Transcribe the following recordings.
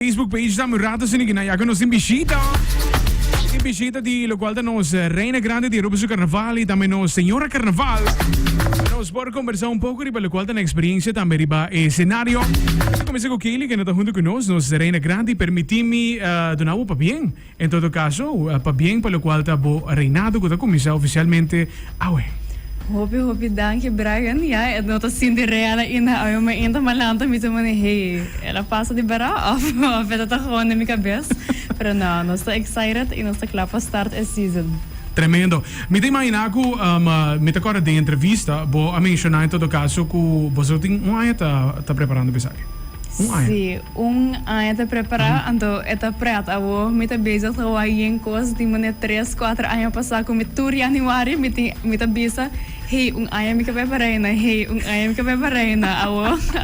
Facebook page da Murata Siniginaya nos imbiscita. Imbiscita di lo qual da nos Reina Grande di Rubiso Carnavali, também nos Senhora Carnaval. Nos por conversar um pouco riba lo qual da experiência também riba cenário. Comecei com Kelly que não está junto conosco, nos Reina Grande, permiti-me donar o bien. Em todo caso, bien para lo qual da bo reinado que está começar oficialmente awe. Hopi, dank je Brian. Ja, het nota Cinderella in de maar in de malanta met een hey, ela passa de bara af. Of het toch gewoon in mijn cabeça. Pero não, nós estamos excited e nós estamos lá para start a season. Tremendo. Me tem imaginar que me agora de entrevista, vou mencionar em todo caso que você tem ano tá preparando para Sim, ano tá preparado, então está pronto. Eu me tá bezig com em coisas de maneira 3, 4 anos passar com me tour januário, me tá bezig. Hey, ano me cabe para na. Hey, ano me cabe para na.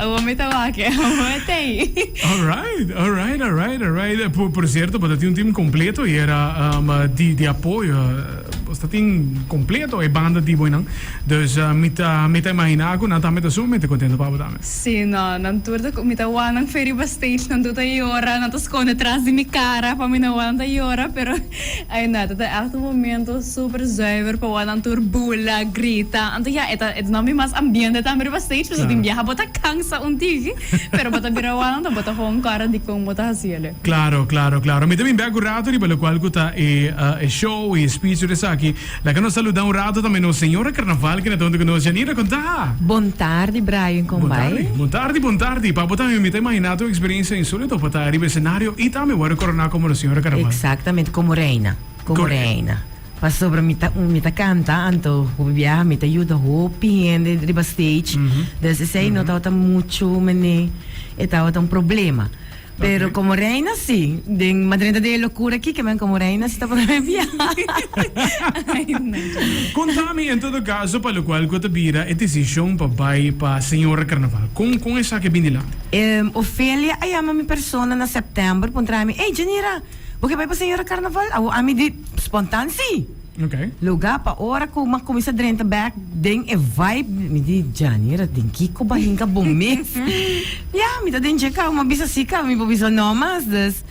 Eu me tá aqui. Eu tem. Alright. Por certo, para ter time completo e era de apoio. Você tem completo e banda de boinang. Dus me tá imaginar que não tá muito sumamente contento para botar. Sim, não tour da me tá wanang ferry backstage, não tá iora, não tá esconde atrás de minha cara para me não wanang tá iora, pero aí nada, tá echt um momento super zuiver para wanang tour bula, grita. Então ja, het não me mais ambiente tá me backstage, dus tem viaja bota cansa untig, pero bota bira wanang tá bota com cara de como bota haciele. Claro. Me também bem curado e pelo qual que tá show e speech dessa aqui. Lá que nós saludamos rato também no Senhora Carnaval que não tá conosco, Janira, conta. Boa tarde, Brian, como vai? Boa tarde. Para botar me tem imaginado a experiência insólita para estar no cenário e também vou coronar como a Senhora Carnaval. Exatamente, como reina. Para sobre me canta, então o viaja me ajuda a piende de backstage. Desde sei não tá muito, mene, tá um problema. Pero como reina, sí. De madrinha de loucura aqui, que vem como reina, se está para viajar. Contame, em todo caso, para o qual que te vira a decisão para a Senhora Carnaval. Com essa que vem lá? Ofélia, aí ama minha persona na setembro, pontra-me, ei, Janira, porque vai para a Senhora Carnaval? A mim de espontâneo, sim. Okay. Lugar para hora que uma começa a drenta back, den e vibe, me di Janira, den kiko ba hinga bom mês. Yeah, me tá den checa uma bisa sica, me bisa nomas, dus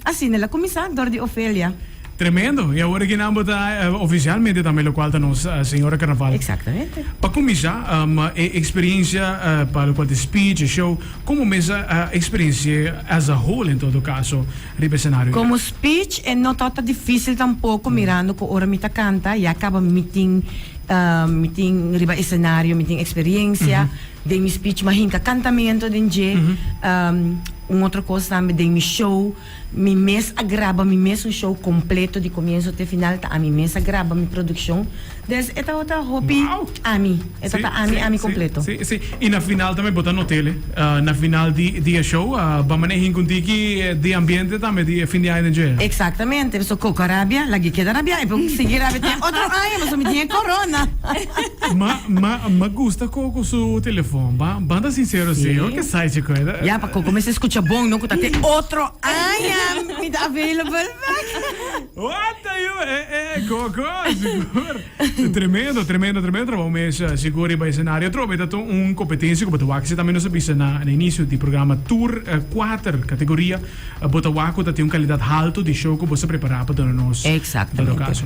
assim ela começa dor de Ofélia. Tremendo. E agora que não está oficialmente também o qual está a Senhora Carnaval. Exatamente. Para começar, a experiência para o qual de speech, show, como mesmo a experiência as a whole em todo caso, ribe cenário? Como speech é não tão difícil tampouco, mirando que hora me tá canta e acaba meeting riba cenário, meeting experiência, de mi speech mahinka cantamento de outra coisa também de mi show, mi mês agrava mi mês um show completo de começo até final, tá a mi mês agrava mi produção. Des eta outra hobby ami, eta tá ami completo. Sim. E na final também botar no tele, na final de show, vamos manejar com tiki de ambiente também de fim de ano de. Exatamente, so coco Arábia, lagi queda Arábia, e por seguir Arábia tem outro ano, mas me tinha corona. Ma gusta coco su telefone, banda sincero sim, o que sai de coisa? Ja, para coco, mas se escuta bom, não que tá tem outro ano, me dá available back. What are you? Coco, seguro. Tremendo. Vamos seguro para o cenário. Trovo que uma competência que você também não sabia no início do programa Tour 4 categoria. Você tem uma qualidade alta de show que você prepara para nós. Exatamente.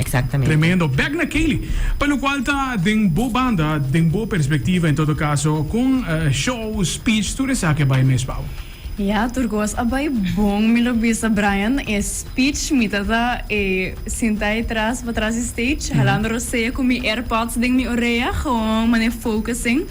Exatamente. Tremendo. Back na Kelly. Pelo qual está de boa banda, de boa perspectiva em todo caso, com show, speech, tudo isso que vai mesmo. Ja, turgos abay bom milobisa Brian speech mitata sintai atrás para trás stage halando roceia com mi AirPods ding mi orelha gewoon mane focusing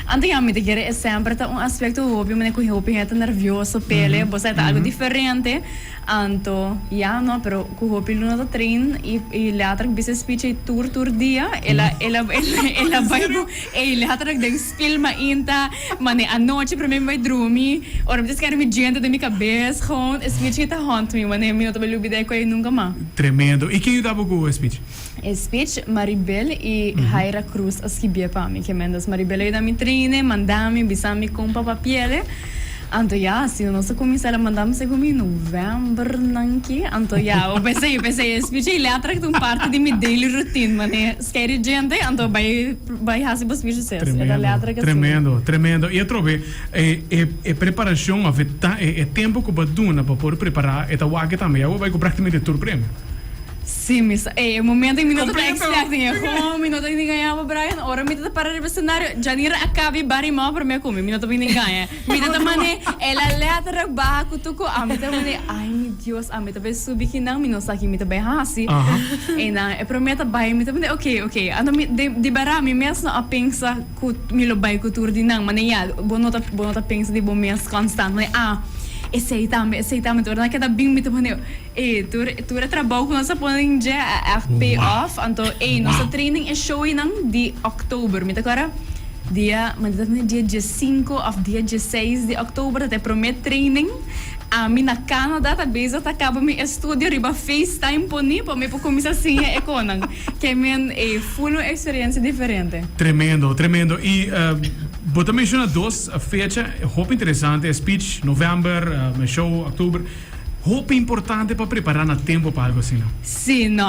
ante ja mit gere sempre tá aspecto hobby mane com hobby é nervioso pele você tá algo diferente anto ja no pero com hobby não tá trein e later bisa speech e tour dia ela vai later ding filma inta mane a noite para mim vai dormir ora me gente da minha cabeça, gewoon, speech que tá haunt me, mas eu não tô bem ideia com ele nunca mais. Tremendo. E quem estava com o speech? Speech, Maribel e Jaira Cruz, as que bia para mim, que mendas Maribel é da minha treine, mandame, bisame com papiele, Anto ya, se nós começar a mandar me em novembro nanki, anto ya, eu pensei, speech é letra que parte de minha daily routine, mané, scary gente, anto vai hasi bas speech ses, é da letra que tremendo. E trove, é preparação, é tempo que baduna para poder preparar, é tawa que também, eu vai com praticamente tudo prêmio. Sim, mas o momento em minuto da expecting, como minuto em ganhar Brian, ora minuto para o cenário, Janira acabe bari mal para mim como minuto em ganhar. Minuto mané, ela letra baco tuko, minuto mané, ai meu Deus, minuto vai subir que não, minuto aqui minuto vai hasi. E não, é prometa vai minuto mané, ok, ano de bara mi mesmo a pensa que milo vai cultura de não, mané ya, bonota pensa de bom mês constant, mané aceitame, tu na kita bing mito mané, tu trabalho com nossa podem já FP off, então nossa training é show nang de outubro, mito agora dia 5 of dia 16 de outubro até promet training. A mim na Canadá talvez eu acaba meu estúdio riba FaceTime poni para me começar assim é conang que é full experiência diferente. Tremendo. E você menciona duas fechas, roupa interessante, speech, novembro, show, outubro. Roupa importante para preparar na tempo para algo assim, não? Sim, não,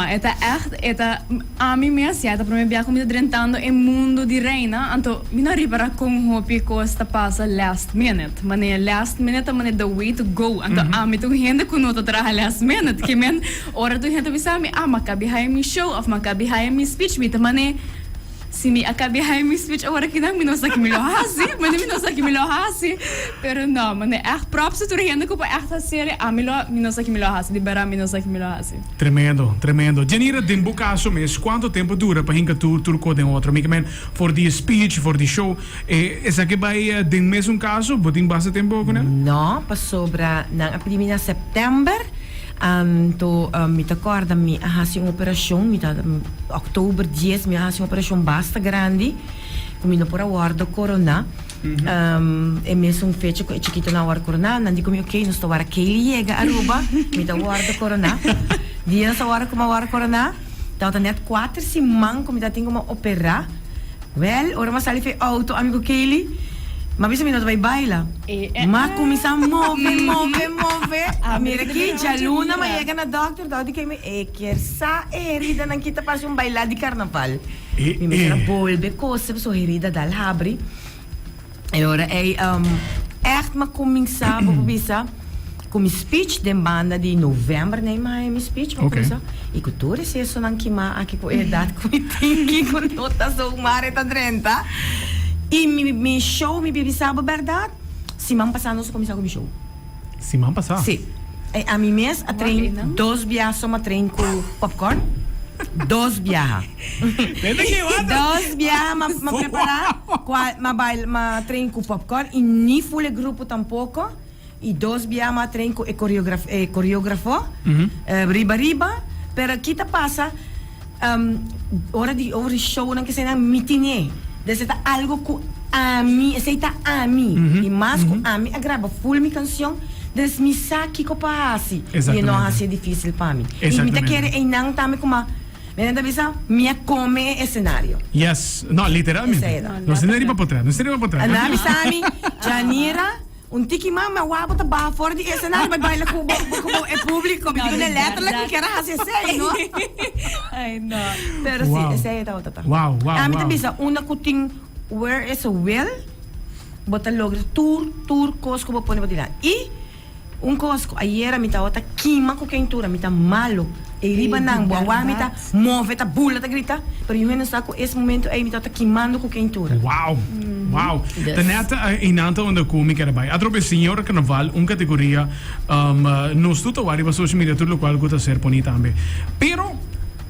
a mim mesmo, para mim, eu estou drentando o mundo de reina, então, eu não repara com roupa que está passa last minute, mas last minute é the way to go, então, a mim, tu gente que não trabalha last minute, que men, hora tu gente bisa, makabi hai mi show, makabi hai mi speech, mas se me acabe aí meu speech agora que não me nossa que melhor assim, pero não, mas é próprio se tu rende que para esta série a melhor me nossa que melhor assim, liberar me nossa que melhor assim. Tremendo. Janira den bucaso mês, quanto tempo dura para hinca tu com outro, men for the speech, for the show, essa que vai den mesmo caso, botin bastante tempo com ele? Não, passou para na primeira setembro. Me acorda me hasi uma operação outubro 10 me hasi uma operação basta grande comigo por a hora corona é mesmo fecha com chiquito na hora corona não digo ok nós estou que ele chega Aruba me da hora corona dia essa hora como a hora corona então tá net 4 semanas como tá tenho uma operar ora mas ali foi auto amigo Kelly. Ma bisa minuto vai baila. Ma começa a mover. Mira aqui, já luna, mas chega na doctor, daí que me quer sa herida não kita para bailar de carnaval. Me mira volve coisa, so herida dal habri. E ora echt ma começa a bisa com speech de banda de novembro, nem mais mi speech, ma começa. E cultura se isso não que ma aqui com idade com tem com nota so mare tá 30. E mi show, mi bibisaba, verdade? Semana passada nós começamos com o show. Semana passada? Sim. A mim mesmo, a trem, 2 viagens, só uma trem com popcorn. 2 viagens. 2 viagens, ma preparar, ma trem com popcorn, e nem full grupo tampouco. E 2 viagens, ma trem com coreógrafo, riba, pero aqui tá passa, hora de show, não que seja mitinê. Dessa algo que a mim, aceita a mim. E mais que a mim, grava full minha canção, des me saque com passe. E não é assim difícil para mim. E me quer e não também como Menina bisa, minha come cenário. Yes, no, literalmente. Não se nem para trás, não se nem para trás. Ana bisa mi, Janira, tiki mama wabo tá barra fora de cenário, vai bailar com o público, porque não é letra lá que quer fazer sei, não? Ai, não. Pero sim, esse aí tá. Wow. A mim bisa, uma kuting where is a will, bota logo tour cosco vou pôr para e cosco, ayer mi tá outra quima com quentura, mi tá malo. E riba nang buawa mi tá move tá bula tá grita, pero eu não saco esse momento aí mi tá queimando com quentura. Wow. Teneta inanta onde come que era bai. Atrobe senhora carnaval, categoria nos tudo vari para social media tudo qual que tá ser poni também. Pero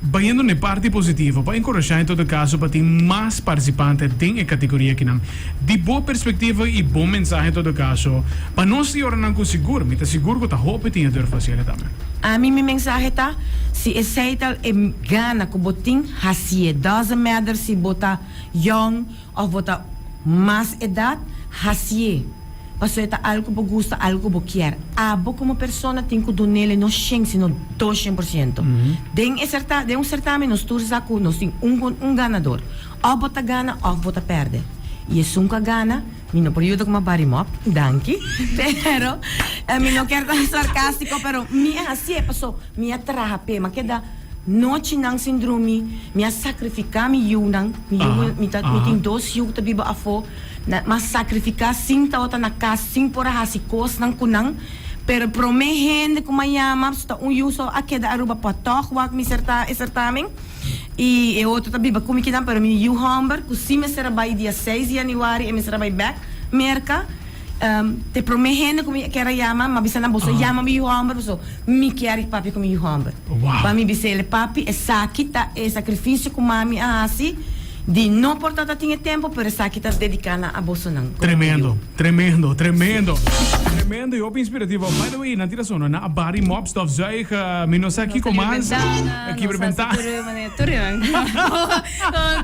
Vayendo na parte positiva, para encorajar em todo caso para ter mais participantes em categoria que não. De boa perspectiva e bom mensagem em todo caso, para nós se ordenar com seguro, me está seguro que está roupa tinha de fazer também. A mim mensagem tá, se esse tal gana com botin, hasie, doesn't matter se bota young ou bota mais idade, hasie. Passo eta algo que gosta, algo que quer. Abo como pessoa tem que donar ele não 100, sino 200%. De um certame nós todos nós tem ganador. Ou bota gana, ou bota perde. E se nunca gana, Mi no periodo como body mop, danke. Pero, mi no quiero tan sarcástico, pero mi así pasó, mi atrape, ma queda noche nang syndrome, mi sacrificar mi yunang, mi ting dos yug tabi ba afo, na mas sacrificar sing tawata na kas sing pora hasikos nang kunang. Pero promehen de kumayama, basta yuso a queda aruba patok wak mi certamen. E outro também vai comigo não, pero mi Hamburg, que se me será vai dia 6 de janeiro e me será vai back merca. Te prometen que quero chamar, mas bisa na bolsa chama mi Hamburg, so mi quero papi com mi Hamburg. Para mi bisa ele papi é saquita é sacrifício com mami assim. De não portar tinha tempo, pero saquita dedicada a bolsa não. Tremendo. E op inspirativo. By the way, natira sono na bari mob stuff zuig minosa aqui com mais aqui preventar.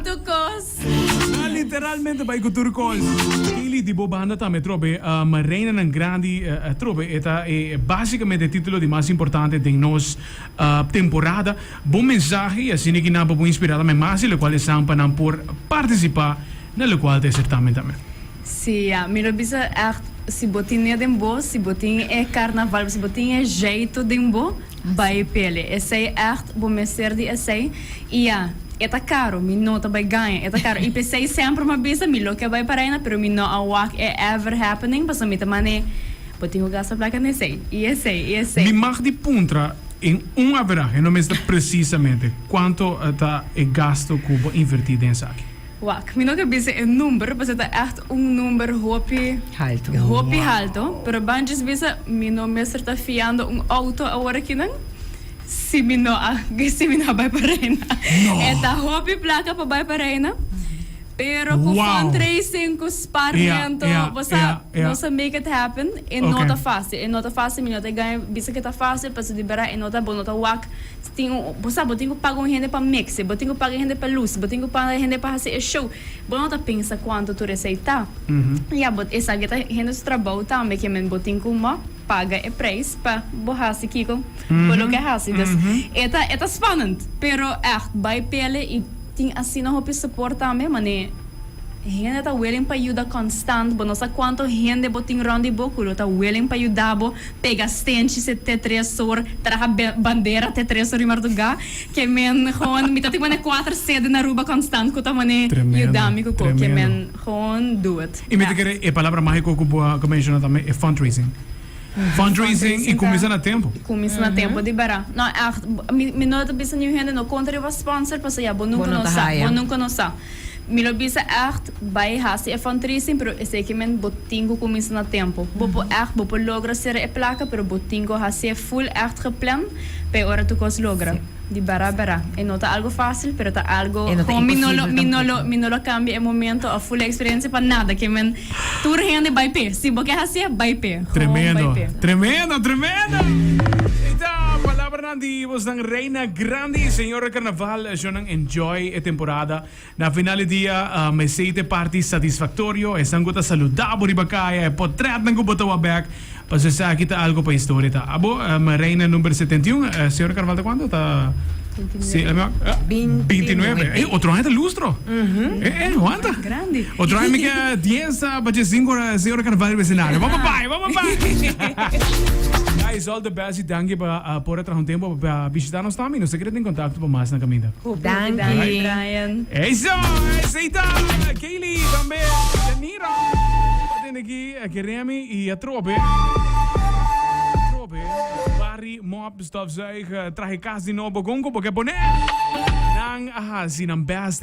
Turcos. Literalmente by turcos. Ele de bobanda também trobe reina nan grande trobe eta é basicamente o título de mais importante de nos temporada. Bom mensagem assim que na bom inspirada me mais o qual estão para por participar no qual de certamen também. Sim, me lo bisa echt se botinha de bo, se botinha é carnaval, se botinha é jeito de bo, vai pele. Esse é echt bom mestre de esse e é caro, me nota vai ganhar, é caro. E pensei sempre uma bisa, me lo que vai para ela, pero me não a walk é ever happening, passa me também botinha gasta placa nesse. E esse. Me mag de puntra em average, não me está precisamente quanto está o gasto cubo invertido em saque. Wak, mi no capisce un numero, perché è echt un numero hopi alto, pero banjis bisa mi no me sta fiando un auto a ora kinan. Si mi no vai parena. Eta hopi placa pa vai parena. Pero com fundraising, com sparmento, você make it happen. E nota fácil, mi nota ganha, bisa que tá fácil, para se liberar, e nota bom, nota wak. Você botinho que paga gente para mix, botinho que paga gente para luz, botinho que paga gente para fazer show. Bom, nota pensa quanto tu receita. E essa geta gente trabalha também, que men botinho como paga e preço para borrar se kiko, pelo que hasi. Eta spannend, pero echt by pele e ting assim não houve suporte também, mané. Gente tá willing para ajudar constant, bo não sei quanto gente boting round de boco, tá willing para ajudar bo pega stente se T3 traga bandeira T3 em Marduga, que men gewoon me tá tipo né 4 sede na ruba constant, que tá mané ajudar me que men gewoon do it. E me querer a palavra mágica que menciona também é fundraising. Fundraising e começar a tempo. Começar a tempo de bara. Não, me nota bisa new gente no contra o sponsor para sair, bo nunca não sa. Me lo bisa echt bij haast e fundraising, pero esse que men botingo começa na tempo. Bopo echt bopo logra ser e placa, pero botingo haast full echt gepland, pe ora tu cos logra. De bara. E nota algo fácil, pero tá algo mi no lo cambia em momento a full experiência para nada, que men tur gente vai pe. Se boque haast vai pe. Tremendo. Então, palavra nativos ng Reina Grande, Senhora Carnaval, nang enjoy a temporada. Na final dia, may seite party satisfactorio, estang gota saludabo riba kaya, potret ng gubotawa back, pasasa kita algo pa história ta. Abo, Reina número 71, Senhora Carnaval, de quando ta? 29. Otro año de lustro. ¿Cuánto? Grande. Otro año me queda 10 para 5 Senhora Carnaval del escenario. Vamos pa. Guys, all the best e danke por atrás um tempo para visitar-nos também. Não se quer em contato para mais na caminhada. Danke, Brian. Isso, aceita. Kaylee também. Danira. Patin aqui, a Keremi e a Trobe. Bari, mop, stofzuigen, traje kaas die no bogongo, porque poner. Nang ahasi ng best